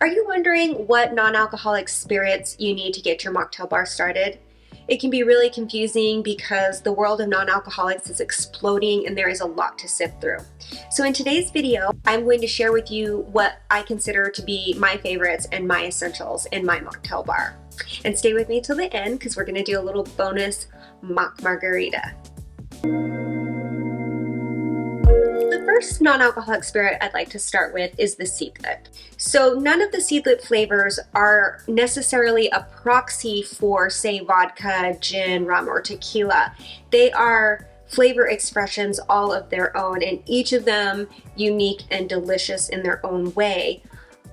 Are you wondering what non-alcoholic spirits you need to get your mocktail bar started? It can be really confusing because the world of non-alcoholics is exploding and there is a lot to sift through. So in today's video, I'm going to share with you what I consider to be my favorites and my essentials in my mocktail bar. And stay with me till the end because we're going to do a little bonus mock margarita. The first non-alcoholic spirit I'd like to start with is the seedlet. So none of the seedlet flavors are necessarily a proxy for, say, vodka, gin, rum, or tequila. They are flavor expressions all of their own, and each of them unique and delicious in their own way.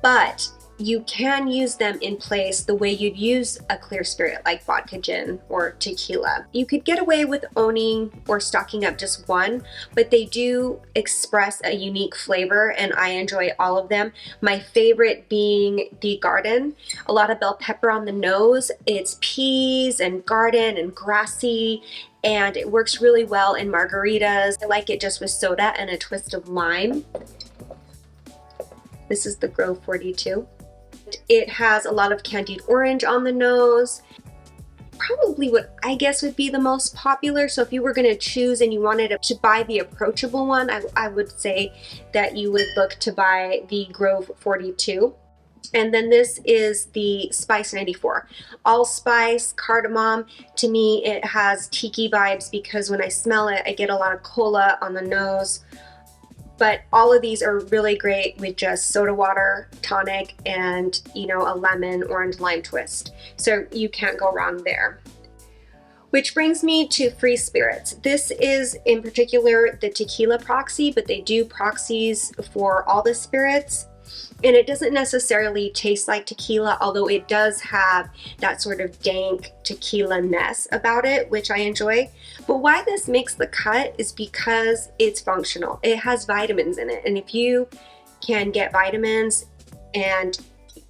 But you can use them in place the way you'd use a clear spirit like vodka, gin, or tequila. You could get away with owning or stocking up just one, but they do express a unique flavor and I enjoy all of them. My favorite being the garden. A lot of bell pepper on the nose. It's peas and garden and grassy, and it works really well in margaritas. I like it just with soda and a twist of lime. This is the Grove 42. It has a lot of candied orange on the nose. Probably what I guess would be the most popular. So if you were going to choose and you wanted to buy the approachable one, I would say that you would look to buy the Grove 42. And then this is the Spice 94. Allspice, cardamom. To me, it has tiki vibes because when I smell it, I get a lot of cola on the nose. But all of these are really great with just soda water, tonic, and a lemon, orange, lime twist. So you can't go wrong there. Which brings me to free spirits. This is in particular the tequila proxy, but they do proxies for all the spirits. And it doesn't necessarily taste like tequila, although it does have that sort of dank tequila-ness about it, which I enjoy. But why this makes the cut is because it's functional. It has vitamins in it. And if you can get vitamins and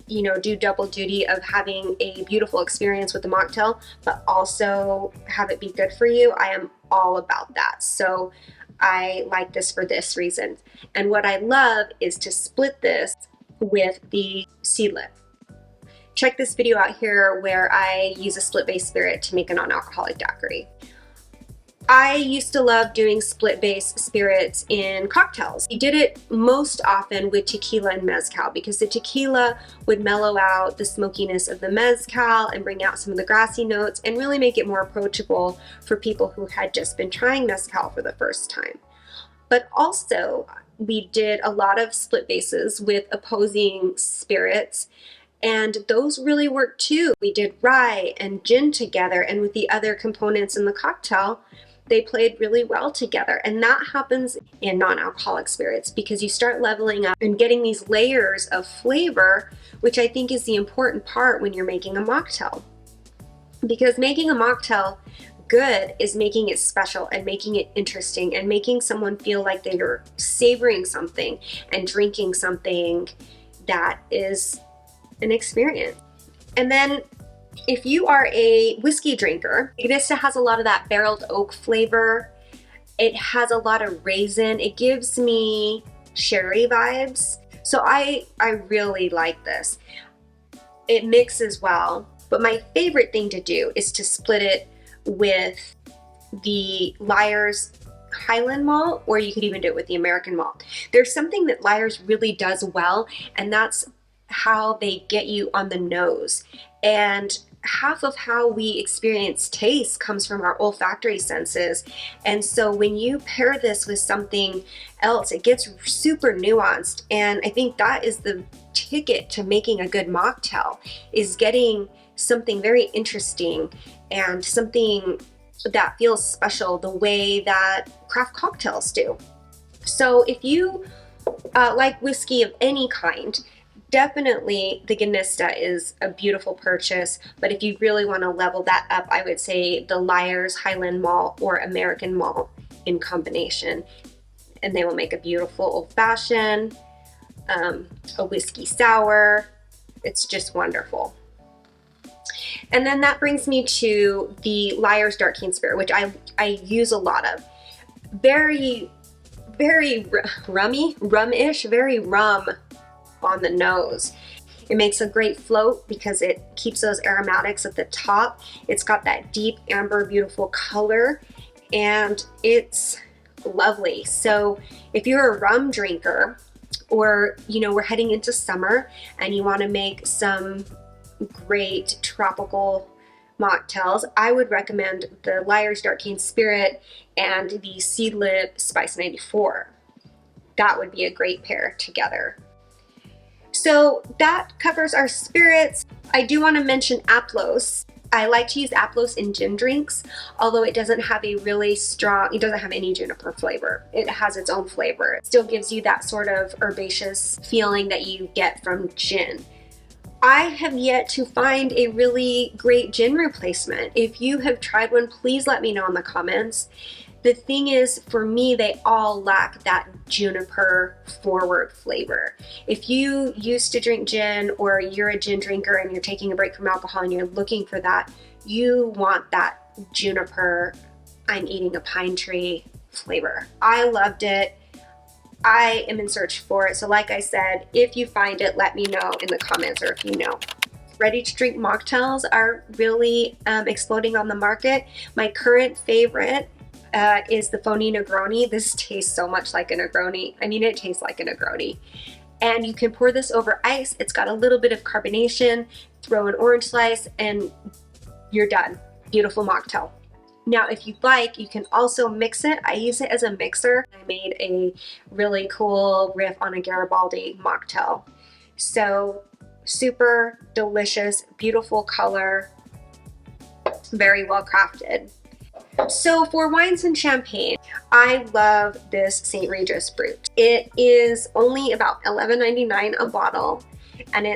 do double duty of having a beautiful experience with the mocktail, but also have it be good for you, I am all about that. So I like this for this reason. And what I love is to split this with the seedlet. Check this video out here where I use a split base spirit to make a non-alcoholic daiquiri. I used to love doing split base spirits in cocktails. We did it most often with tequila and mezcal because the tequila would mellow out the smokiness of the mezcal and bring out some of the grassy notes and really make it more approachable for people who had just been trying mezcal for the first time. But also, we did a lot of split bases with opposing spirits, and those really worked too. We did rye and gin together, and with the other components in the cocktail, they played really well together. And that happens in non-alcoholic spirits because you start leveling up and getting these layers of flavor, which I think is the important part when you're making a mocktail. Because making a mocktail good is making it special and making it interesting and making someone feel like they're savoring something and drinking something that is an experience. And then if you are a whiskey drinker, Gnista has a lot of that barreled oak flavor. It has a lot of raisin. It gives me sherry vibes. So I really like this. It mixes well, but my favorite thing to do is to split it with the Lyre's Highland malt, or you could even do it with the American malt. There's something that Lyre's really does well, and that's how they get you on the nose. And half of how we experience taste comes from our olfactory senses. And so when you pair this with something else, it gets super nuanced. And I think that is the ticket to making a good mocktail, is getting something very interesting and something that feels special the way that craft cocktails do. So if you like whiskey of any kind, definitely the Gnista is a beautiful purchase. But if you really want to level that up, I would say the Lyre's Highland malt or American malt in combination. And they will make a beautiful old fashioned, a whiskey sour. It's just wonderful. And then that brings me to the Lyre's Dark Cane Spirit, which I use a lot of. Very rummy, rum-ish, very rum on the nose. It makes a great float because it keeps those aromatics at the top. It's got that deep amber, beautiful color, and it's lovely. So if you're a rum drinker, or we're heading into summer and you want to make some great tropical mocktails, I would recommend the Liar's Dark Cane Spirit and the Seedlip Spice 94. That would be a great pair together. So that covers our spirits. I do want to mention aplos. I like to use aplos in gin drinks, although it doesn't have a really strong, it doesn't have any juniper flavor. It has its own flavor. It still gives you that sort of herbaceous feeling that you get from gin. I have yet to find a really great gin replacement. If you have tried one, please let me know in the comments. The thing is, for me, they all lack that juniper forward flavor. If you used to drink gin, or you're a gin drinker and you're taking a break from alcohol and you're looking for that, you want that juniper, I'm eating a pine tree flavor. I loved it. I am in search for it. So like I said, if you find it, let me know in the comments, or if you know. Ready to drink mocktails are really exploding on the market. My current favorite is the Phony Negroni. This tastes so much like a Negroni. I mean, it tastes like a Negroni. And you can pour this over ice. It's got a little bit of carbonation. Throw an orange slice and you're done. Beautiful mocktail. Now, if you'd like, you can also mix it. I use it as a mixer. I made a really cool riff on a Garibaldi mocktail. So super delicious, beautiful color, very well crafted. So for wines and champagne, I love this St. Regis Brut. It is only about $11.99 a bottle, and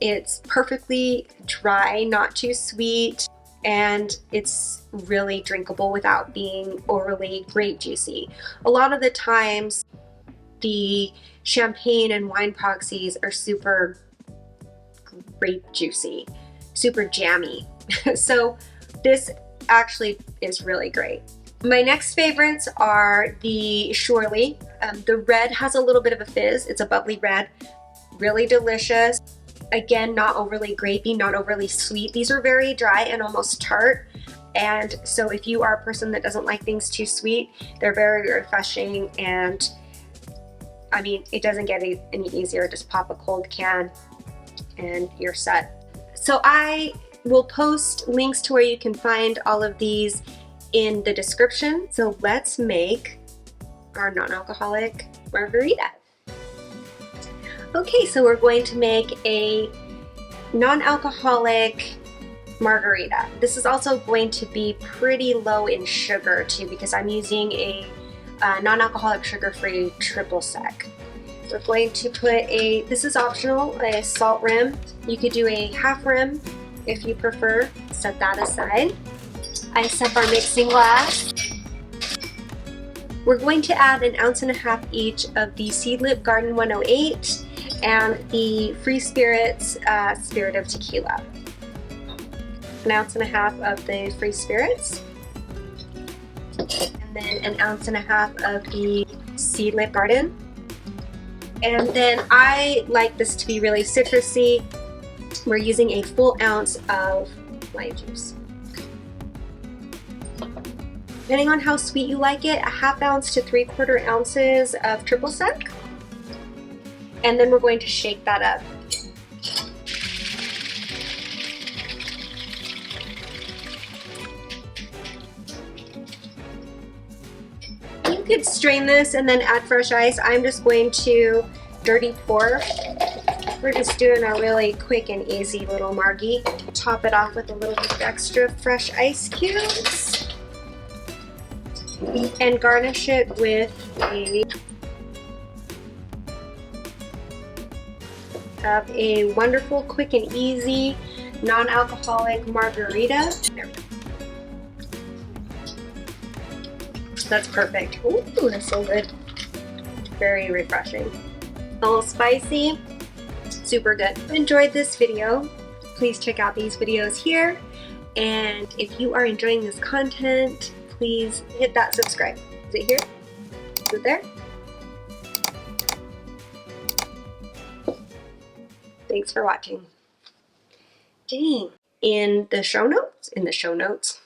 it's perfectly dry, not too sweet, and it's really drinkable without being overly grape juicy. A lot of the times, the champagne and wine proxies are super grape juicy, super jammy. So this actually is really great. My next favorites are the Shorley. The red has a little bit of a fizz. It's a bubbly red, really delicious. Again, not overly grapey, not overly sweet. These are very dry and almost tart. And so if you are a person that doesn't like things too sweet, they're very refreshing. And I mean, it doesn't get any easier. Just pop a cold can and you're set. So I will post links to where you can find all of these in the description. So let's make our non-alcoholic margarita. Okay, so we're going to make a non-alcoholic margarita. This is also going to be pretty low in sugar too, because I'm using a non-alcoholic sugar-free triple sec. We're going to put this is optional, a salt rim. You could do a half rim if you prefer. Set that aside. Ice up our mixing glass. We're going to add 1.5 ounces each of the Seedlip Garden 108 and the Free Spirits Spirit of Tequila. 1.5 ounces of the Free Spirits, and then 1.5 ounces of the Seedlip Garden. And then I like this to be really citrusy. We're using a full ounce of lime juice. Depending on how sweet you like it, 1/2 ounce to 3/4 ounces of triple sec. And then we're going to shake that up. You could strain this and then add fresh ice. I'm just going to dirty pour. We're just doing a really quick and easy little margie. Top it off with a little bit of extra fresh ice cubes. And garnish it with a wonderful, quick and easy non-alcoholic margarita. There we go. That's perfect. Ooh, that's so good. Very refreshing. A little spicy, super good. If you enjoyed this video, please check out these videos here. And if you are enjoying this content, please hit that subscribe. Is it here? Is it there? Thanks for watching. Dang. In the show notes,